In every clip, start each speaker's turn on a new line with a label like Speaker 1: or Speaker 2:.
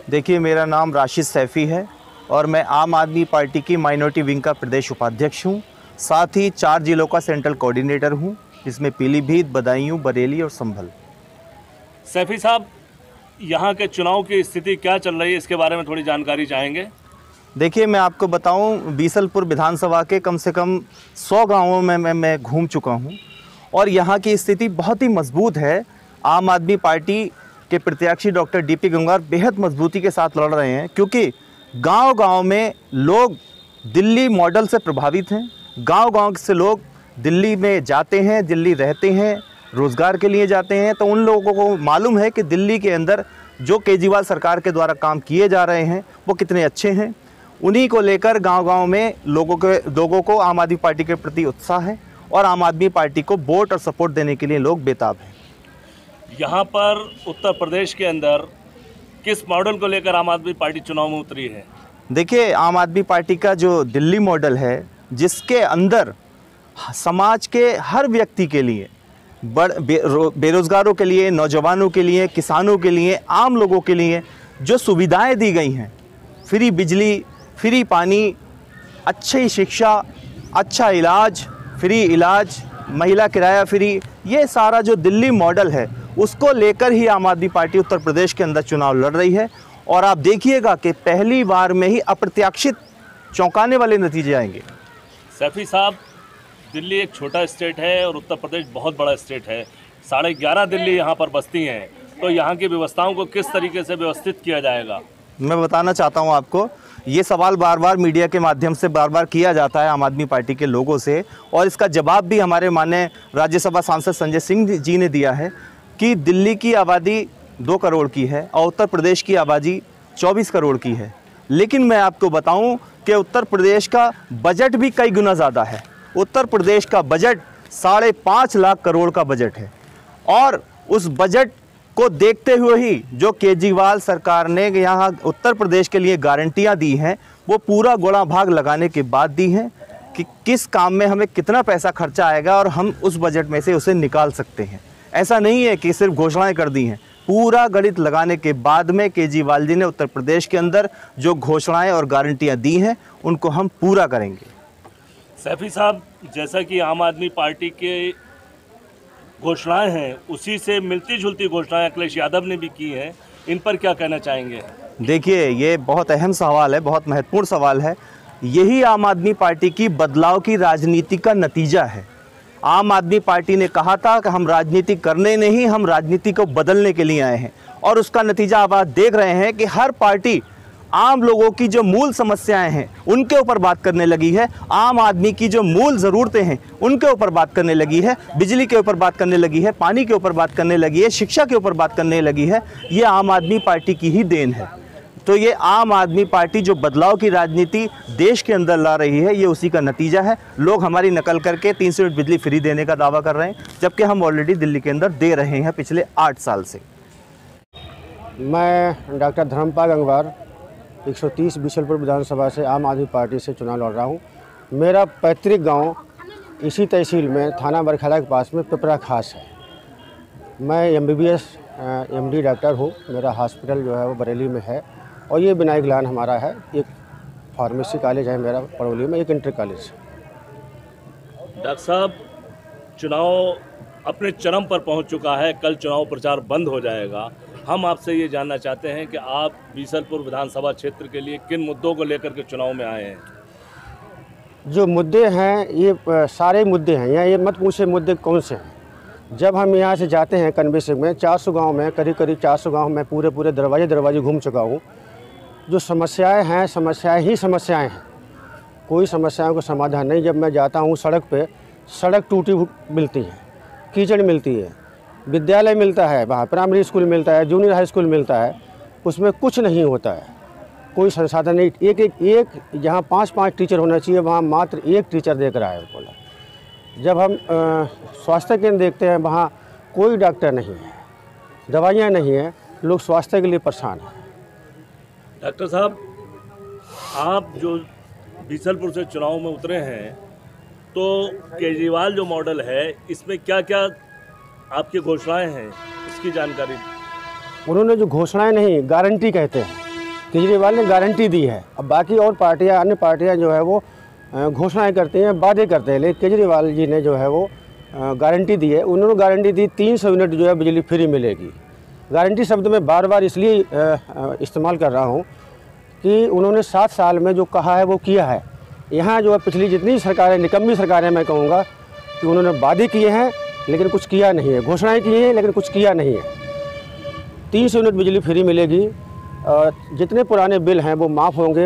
Speaker 1: देखिए, मेरा नाम राशिद सैफ़ी है और मैं आम आदमी पार्टी की माइनॉरिटी विंग का प्रदेश उपाध्यक्ष हूँ। साथ ही 4 जिलों का सेंट्रल कोऑर्डिनेटर हूँ, जिसमें पीलीभीत, बदायूं, बरेली और संभल।
Speaker 2: सैफ़ी साहब, यहाँ के चुनाव की स्थिति क्या चल रही है, इसके बारे में थोड़ी जानकारी चाहेंगे।
Speaker 1: देखिए, मैं आपको बताऊं, बीसलपुर विधानसभा के कम से कम 100 गांवों में मैं घूम चुका हूं और यहाँ की स्थिति बहुत ही मजबूत है। आम आदमी पार्टी के प्रत्याशी डॉक्टर डीपी गंगवार बेहद मजबूती के साथ लड़ रहे हैं, क्योंकि गांव-गांव में लोग दिल्ली मॉडल से प्रभावित हैं। गांव-गांव से लोग दिल्ली में जाते हैं, दिल्ली रहते हैं, रोज़गार के लिए जाते हैं, तो उन लोगों को मालूम है कि दिल्ली के अंदर जो केजरीवाल सरकार के द्वारा काम किए जा रहे हैं वो कितने अच्छे हैं। उन्हीं को लेकर गांव-गांव में लोगों को आम आदमी पार्टी के प्रति उत्साह है और आम आदमी पार्टी को वोट और सपोर्ट देने के लिए लोग बेताब हैं।
Speaker 2: यहाँ पर उत्तर प्रदेश के अंदर किस मॉडल को लेकर आम आदमी पार्टी चुनाव में उतरी है?
Speaker 1: देखिए, आम आदमी पार्टी का जो दिल्ली मॉडल है, जिसके अंदर समाज के हर व्यक्ति के लिए, बेरोज़गारों के लिए, नौजवानों के लिए, किसानों के लिए, आम लोगों के लिए जो सुविधाएं दी गई हैं, फ्री बिजली, फ्री पानी, अच्छी शिक्षा, अच्छा इलाज, फ्री इलाज, महिला किराया फ्री, ये सारा जो दिल्ली मॉडल है उसको लेकर ही आम आदमी पार्टी उत्तर प्रदेश के अंदर चुनाव लड़ रही है। और आप देखिएगा कि पहली बार में ही अप्रत्याशित चौंकाने वाले नतीजे आएंगे।
Speaker 2: सैफ़ी साहब, दिल्ली एक छोटा स्टेट है और उत्तर प्रदेश बहुत बड़ा स्टेट है। 11.5 दिल्ली यहाँ पर बसती हैं, तो यहाँ की व्यवस्थाओं को किस तरीके से व्यवस्थित किया जाएगा?
Speaker 1: मैं बताना चाहता हूँ आपको, ये सवाल बार बार मीडिया के माध्यम से बार बार किया जाता है आम आदमी पार्टी के लोगों से, और इसका जवाब भी हमारे माननीय राज्यसभा सांसद संजय सिंह जी ने दिया है कि दिल्ली की आबादी 2 करोड़ की है और उत्तर प्रदेश की आबादी 24 करोड़ की है। लेकिन मैं आपको बताऊं कि उत्तर प्रदेश का बजट भी कई गुना ज़्यादा है। उत्तर प्रदेश का बजट 5.5 लाख करोड़ का बजट है और उस बजट को देखते हुए ही जो केजरीवाल सरकार ने यहाँ उत्तर प्रदेश के लिए गारंटियाँ दी हैं, वो पूरा गोला भाग लगाने के बाद दी हैं कि किस काम में हमें कितना पैसा खर्चा आएगा और हम उस बजट में से उसे निकाल सकते हैं। ऐसा नहीं है कि सिर्फ घोषणाएं कर दी हैं, पूरा गणित लगाने के बाद में केजरीवाल जी ने उत्तर प्रदेश के अंदर जो घोषणाएं और गारंटियां दी हैं उनको हम पूरा करेंगे।
Speaker 2: सैफ़ी साहब, जैसा कि आम आदमी पार्टी के घोषणाएं हैं, उसी से मिलती जुलती घोषणाएं अखिलेश यादव ने भी की हैं, इन पर क्या कहना चाहेंगे?
Speaker 1: देखिए, ये बहुत अहम सवाल है, बहुत महत्वपूर्ण सवाल है। यही आम आदमी पार्टी की बदलाव की राजनीति का नतीजा है। आम आदमी पार्टी ने कहा था कि हम राजनीति करने नहीं, हम राजनीति को बदलने के लिए आए हैं, और उसका नतीजा अब आप देख रहे हैं कि हर पार्टी आम लोगों की जो मूल समस्याएं हैं उनके ऊपर बात करने लगी है, आम आदमी की जो मूल ज़रूरतें हैं उनके ऊपर बात करने लगी है, बिजली के ऊपर बात करने लगी है, पानी के ऊपर बात करने लगी है, शिक्षा के ऊपर बात करने लगी है। ये आम आदमी पार्टी की ही देन है। तो ये आम आदमी पार्टी जो बदलाव की राजनीति देश के अंदर ला रही है, ये उसी का नतीजा है। लोग हमारी नकल करके 300 यूनिट बिजली फ्री देने का दावा कर रहे हैं, जबकि हम ऑलरेडी दिल्ली के अंदर दे रहे हैं पिछले 8 साल से।
Speaker 3: मैं डॉक्टर धर्मपाल गंगवार 130 बीसलपुर विधानसभा से आम आदमी पार्टी से चुनाव लड़ रहा हूँ। मेरा पैतृक गांव इसी तहसील में थाना बरखेड़ा के पास में पिपरा खास है। मैं MBBS MD डॉक्टर हूँ। मेरा हॉस्पिटल जो है वो बरेली में है और ये विनायक लान हमारा है। एक फार्मेसी कॉलेज है मेरा पड़ोली में, एक इंटर कॉलेज।
Speaker 2: डॉक्टर साहब, चुनाव अपने चरम पर पहुंच चुका है, कल चुनाव प्रचार बंद हो जाएगा। हम आपसे ये जानना चाहते हैं कि आप बीसलपुर विधानसभा क्षेत्र के लिए किन मुद्दों को लेकर के चुनाव में आए हैं?
Speaker 3: जो मुद्दे हैं ये सारे मुद्दे हैं, यहाँ ये मत पूछे मुद्दे कौन से हैं। जब हम यहाँ से जाते हैं कन्वेंशन में 400 गांव में, करीब 400 गांव में पूरे दरवाजे घूम चुका हूँ। जो समस्याएं हैं, समस्याएं ही समस्याएं हैं, कोई समस्याओं का समाधान नहीं। जब मैं जाता हूँ सड़क पे, सड़क टूटी मिलती है, कीचड़ मिलती है, विद्यालय मिलता है, वहाँ प्राइमरी स्कूल मिलता है, जूनियर हाई स्कूल मिलता है, उसमें कुछ नहीं होता है, कोई संसाधन नहीं। एक जहाँ 5-5 टीचर होना चाहिए वहाँ मात्र 1 टीचर देख रहा है बोला। जब हम स्वास्थ्य केंद्र देखते हैं वहाँ कोई डॉक्टर नहीं है, दवाइयाँ नहीं है, लोग स्वास्थ्य के लिए परेशान हैं।
Speaker 2: डॉक्टर साहब, आप जो बीसलपुर से चुनाव में उतरे हैं, तो केजरीवाल जो मॉडल है इसमें क्या क्या आपकी घोषणाएं हैं, इसकी जानकारी।
Speaker 3: उन्होंने जो घोषणाएं नहीं, गारंटी कहते हैं, केजरीवाल ने गारंटी दी है। अब बाकी और पार्टियां, अन्य पार्टियां जो है वो घोषणाएं करती हैं, वादे करते हैं, लेकिन केजरीवाल जी ने जो है वो गारंटी दी है। उन्होंने गारंटी दी 300 यूनिट जो है बिजली फ्री मिलेगी। गारंटी शब्द मैं बार बार इसलिए इस्तेमाल कर रहा हूँ कि उन्होंने 7 साल में जो कहा है वो किया है। यहाँ जो है पिछली जितनी सरकारें, निकम्मी सरकारें मैं कहूँगा कि उन्होंने वादे किए हैं लेकिन कुछ किया नहीं है, घोषणाएं की हैं लेकिन कुछ किया नहीं है। 300 यूनिट बिजली फ्री मिलेगी, जितने पुराने बिल हैं वो माफ़ होंगे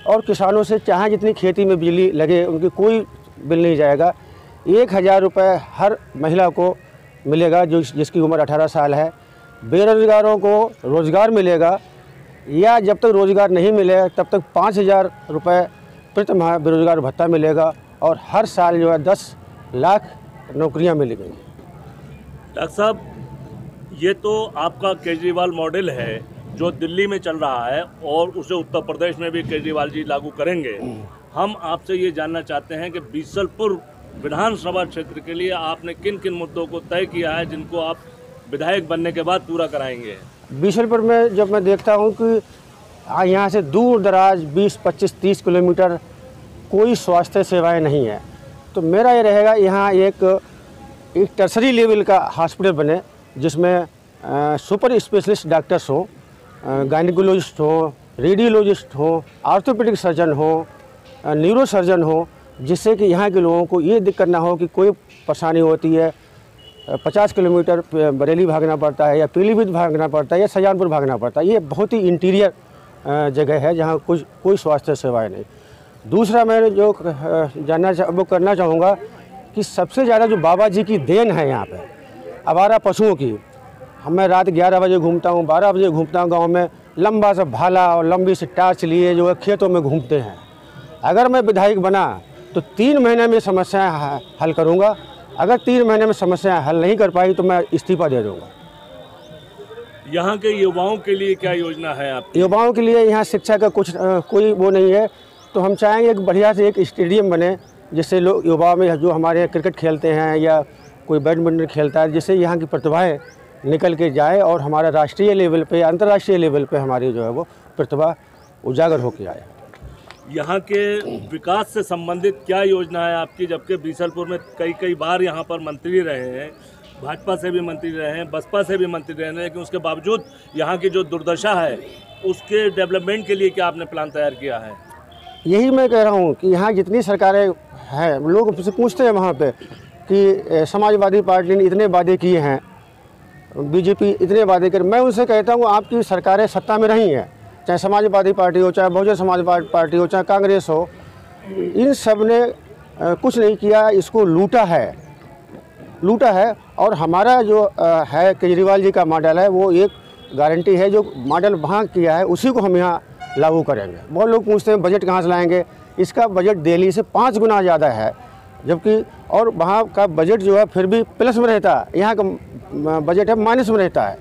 Speaker 3: और किसानों से चाहे जितनी खेती में बिजली लगे उनकी कोई बिल नहीं जाएगा। 1000 रुपये हर महिला को मिलेगा जिसकी उम्र 18 साल है। बेरोज़गारों को रोज़गार मिलेगा, या जब तक रोज़गार नहीं मिले तब तक 5000 रुपये प्रति माह बेरोज़गार भत्ता मिलेगा और हर साल जो है 10 लाख नौकरियां मिलेंगी।
Speaker 2: डॉक्टर साहब, ये तो आपका केजरीवाल मॉडल है जो दिल्ली में चल रहा है और उसे उत्तर प्रदेश में भी केजरीवाल जी लागू करेंगे। हम आपसे ये जानना चाहते हैं कि बीसलपुर विधानसभा क्षेत्र के लिए आपने किन किन मुद्दों को तय किया है जिनको आप विधायक बनने के बाद पूरा कराएंगे?
Speaker 3: बीसलपुर में जब मैं देखता हूँ कि यहाँ से दूर दराज 20, 25, 30 किलोमीटर कोई स्वास्थ्य सेवाएं नहीं है, तो मेरा ये रहेगा यहाँ एक टर्सरी लेवल का हॉस्पिटल बने जिसमें सुपर स्पेशलिस्ट डॉक्टर्स हों, गायनिकोलॉजिस्ट हों, रेडियोलॉजिस्ट हों, ऑर्थोपेडिक सर्जन हों, न्यूरो सर्जन हों, जिससे कि यहाँ के लोगों को ये दिक्कत ना हो कि कोई परेशानी होती है 50 किलोमीटर बरेली भागना पड़ता है या पीलीभीत भागना पड़ता है या सजानपुर भागना पड़ता है। ये बहुत ही इंटीरियर जगह है जहाँ कोई स्वास्थ्य सेवाएं नहीं। दूसरा मैं जो वो करना चाहूँगा कि सबसे ज़्यादा जो बाबा जी की देन है यहाँ पे आवारा पशुओं की। मैं रात 11 बजे घूमता हूँ, 12 बजे घूमता हूँ, गाँव में लंबा सा भाला और लंबी सी टार्च लिए जो है खेतों में घूमते हैं। अगर मैं विधायक बना तो 3 महीने में समस्याएं हल करूँगा। अगर 3 महीने में समस्याएं हल नहीं कर पाई तो मैं इस्तीफा दे दूँगा।
Speaker 2: यहाँ के युवाओं के लिए क्या योजना है आपकी?
Speaker 3: युवाओं के लिए यहाँ शिक्षा का कोई वो नहीं है, तो हम चाहेंगे एक बढ़िया से एक स्टेडियम बने जिससे लोग युवा में जो हमारे क्रिकेट खेलते हैं या कोई बैडमिंटन खेलता है, जिससे यहाँ की प्रतिभाएं निकल के जाए और हमारा राष्ट्रीय लेवल पे, अंतर्राष्ट्रीय लेवल पे हमारी जो है वो प्रतिभा उजागर होकर आए।
Speaker 2: यहाँ के विकास से संबंधित क्या योजना है आपकी? जबकि बीसलपुर में कई बार यहाँ पर मंत्री रहे हैं, भाजपा से भी मंत्री रहे हैं, बसपा से भी मंत्री रहे हैं, लेकिन उसके बावजूद यहाँ की जो दुर्दशा है उसके डेवलपमेंट के लिए क्या आपने प्लान तैयार किया है?
Speaker 3: यही मैं कह रहा हूँ कि यहाँ जितनी सरकारें हैं, लोग मुझसे पूछते हैं वहाँ पे कि समाजवादी पार्टी ने इतने वादे किए हैं, बीजेपी इतने वादे कर। मैं उनसे कहता हूँ आपकी सरकारें सत्ता में रही हैं, चाहे समाजवादी पार्टी हो, चाहे बहुजन समाजवादी पार्टी हो, चाहे कांग्रेस हो, इन सब ने कुछ नहीं किया, इसको लूटा है। और हमारा जो है केजरीवाल जी का मॉडल है वो एक गारंटी है, जो मॉडल वहाँ किया है उसी को हम यहाँ लागू करेंगे। बहुत लोग पूछते हैं बजट कहाँ से लाएंगे, इसका बजट दिल्ली से 5 गुना ज़्यादा है, जबकि और वहाँ का बजट जो है फिर भी प्लस में रहता है, यहाँ का बजट है माइनस में रहता है।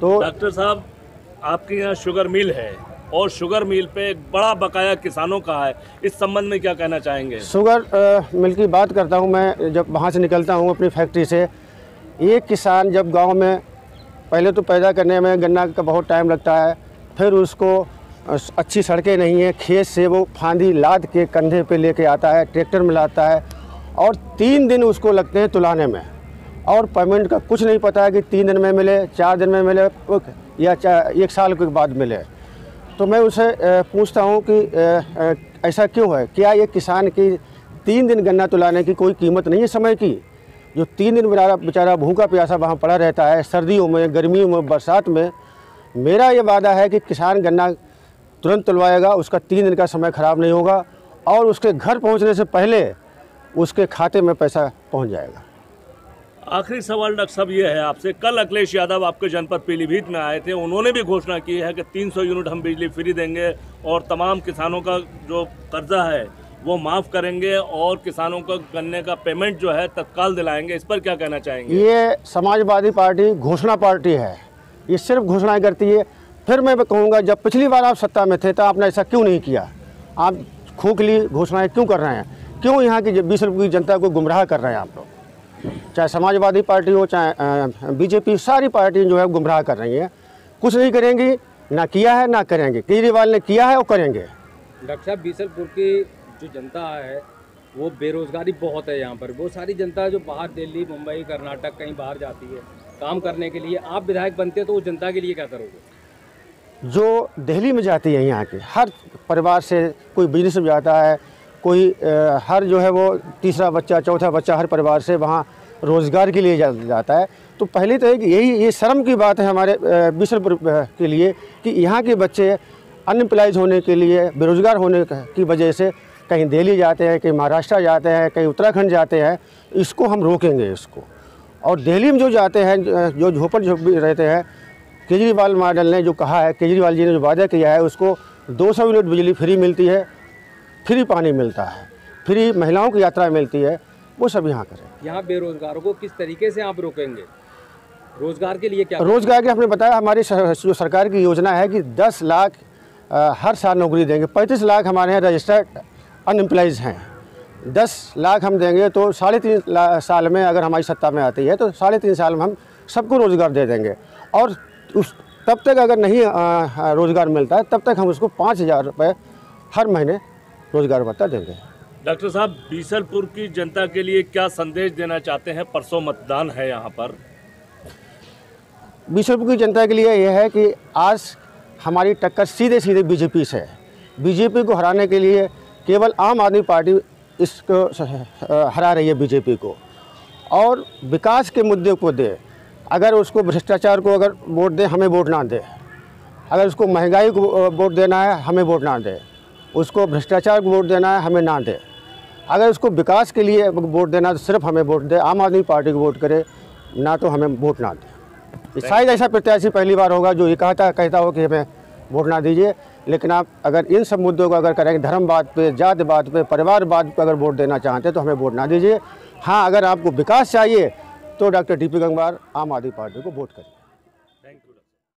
Speaker 3: तो
Speaker 2: डॉक्टर साहब, आपके यहाँ शुगर मिल है और शुगर मिल पे एक बड़ा बकाया किसानों का है, इस संबंध में क्या कहना चाहेंगे?
Speaker 3: शुगर मिल की बात करता हूँ मैं, जब वहाँ से निकलता हूँ अपनी फैक्ट्री से, एक किसान जब गांव में पहले तो पैदा करने में गन्ना का बहुत टाइम लगता है, फिर उसको अच्छी सड़कें नहीं है, खेत से वो फांदी लाद के कंधे पे लेके आता है, ट्रैक्टर में लाता है और 3 दिन उसको लगते हैं तुलाने में, और पेमेंट का कुछ नहीं पता है कि 3 दिन में मिले, 4 दिन में मिले या 1 साल के बाद मिले। तो मैं उसे पूछता हूँ कि ऐसा क्यों है, क्या ये किसान की 3 दिन गन्ना तुलाने की कोई कीमत नहीं है समय की? जो 3 दिन बेचारा भूखा प्यासा वहाँ पड़ा रहता है, सर्दियों में, गर्मियों में, बरसात में। मेरा ये वादा है कि किसान गन्ना तुरंत तुलवाएगा, उसका 3 दिन का समय ख़राब नहीं होगा और उसके घर पहुँचने से पहले उसके खाते में पैसा पहुँच जाएगा।
Speaker 2: आखिरी सवाल डॉक्टर साहब ये है आपसे, कल अखिलेश यादव आपके जनपद पीलीभीत में आए थे, उन्होंने भी घोषणा की है कि 300 यूनिट हम बिजली फ्री देंगे और तमाम किसानों का जो कर्जा है वो माफ़ करेंगे और किसानों का गन्ने का पेमेंट जो है तत्काल दिलाएंगे। इस पर क्या कहना चाहेंगे? ये
Speaker 3: समाजवादी पार्टी घोषणा पार्टी है, ये सिर्फ घोषणाएं करती है। फिर मैं कहूँगा, जब पिछली बार आप सत्ता में थे तो आपने ऐसा क्यों नहीं किया? आप खोखली घोषणाएं क्यों कर रहे हैं? क्यों यहाँ की बीसलपुर की जनता को गुमराह कर रहे हैं आप लोग? चाहे समाजवादी पार्टी हो, चाहे बीजेपी, सारी पार्टियाँ जो है गुमराह कर रही हैं, कुछ नहीं करेंगी। ना किया है ना करेंगे। केजरीवाल ने किया है और करेंगे।
Speaker 4: डॉक्टर साहब, बीसलपुर की जो जनता है वो बेरोजगारी बहुत है यहाँ पर। वो सारी जनता जो बाहर दिल्ली, मुंबई, कर्नाटक कहीं बाहर जाती है काम करने के लिए, आप विधायक बनते हैं तो उस जनता के लिए क्या करोगे?
Speaker 3: जो दिल्ली में जाती है, यहाँ के हर परिवार से कोई बिजनेस में जाता है, कोई हर जो है वो तीसरा बच्चा, चौथा बच्चा हर परिवार से वहाँ रोज़गार के लिए जाता है। तो पहले तो ये शर्म की बात है हमारे बीसलपुर के लिए कि यहाँ के बच्चे अनएम्प्लॉयज होने के लिए, बेरोज़गार होने की वजह से कहीं दिल्ली जाते हैं, कहीं महाराष्ट्र जाते हैं, कहीं उत्तराखंड जाते हैं। इसको हम रोकेंगे इसको। और दिल्ली में जो जाते हैं, जो झोपड़ झोपड़ी रहते हैं, केजरीवाल मॉडल ने जो कहा है, केजरीवाल जी ने जो वादा किया है, उसको 200 यूनिट बिजली फ्री मिलती है, फ्री पानी मिलता है, फ्री महिलाओं की यात्रा मिलती है, वो सब यहाँ करें।
Speaker 4: यहाँ बेरोजगारों को किस तरीके से आप रोकेंगे? रोजगार के लिए क्या?
Speaker 3: रोजगार के हमने बताया, हमारी जो सरकार की योजना है कि 10 लाख हर साल नौकरी देंगे। 35 लाख हमारे यहाँ रजिस्टर्ड अनएम्प्लॉयज़ हैं। 10 लाख हम देंगे तो 3.5 साल में, अगर हमारी सत्ता में आती है तो 3.5 साल में हम सबको रोज़गार दे देंगे। और तब तक अगर नहीं रोज़गार मिलता है तब तक हम उसको 5,000 रुपये हर महीने रोज़गार भत्ता देंगे।
Speaker 2: डॉक्टर साहब, बीसलपुर की जनता के लिए क्या संदेश देना चाहते हैं? परसों मतदान है यहाँ पर।
Speaker 3: बीसलपुर की जनता के लिए यह है कि आज हमारी टक्कर सीधे बीजेपी से है। बीजेपी को हराने के लिए केवल आम आदमी पार्टी इसको हरा रही है बीजेपी को। और विकास के मुद्दे को दे, अगर उसको भ्रष्टाचार को अगर वोट दे, हमें वोट ना दे। अगर उसको महंगाई को वोट देना है, हमें वोट ना दे। उसको भ्रष्टाचार को वोट देना है, हमें ना दे। अगर उसको विकास के लिए वोट देना है तो सिर्फ हमें वोट दे, आम आदमी पार्टी को वोट करे, ना तो हमें वोट ना दे। शायद ऐसा प्रत्याशी पहली बार होगा जो ये कहता हो कि हमें वोट ना दीजिए। लेकिन आप अगर इन सब मुद्दों को अगर करेंगे, धर्म बात पे, जात बात पे, परिवार बात पे अगर वोट देना चाहते हैं तो हमें वोट ना दीजिए। हाँ, अगर आपको विकास चाहिए तो डॉक्टर DP गंगवार आम आदमी पार्टी को वोट करें।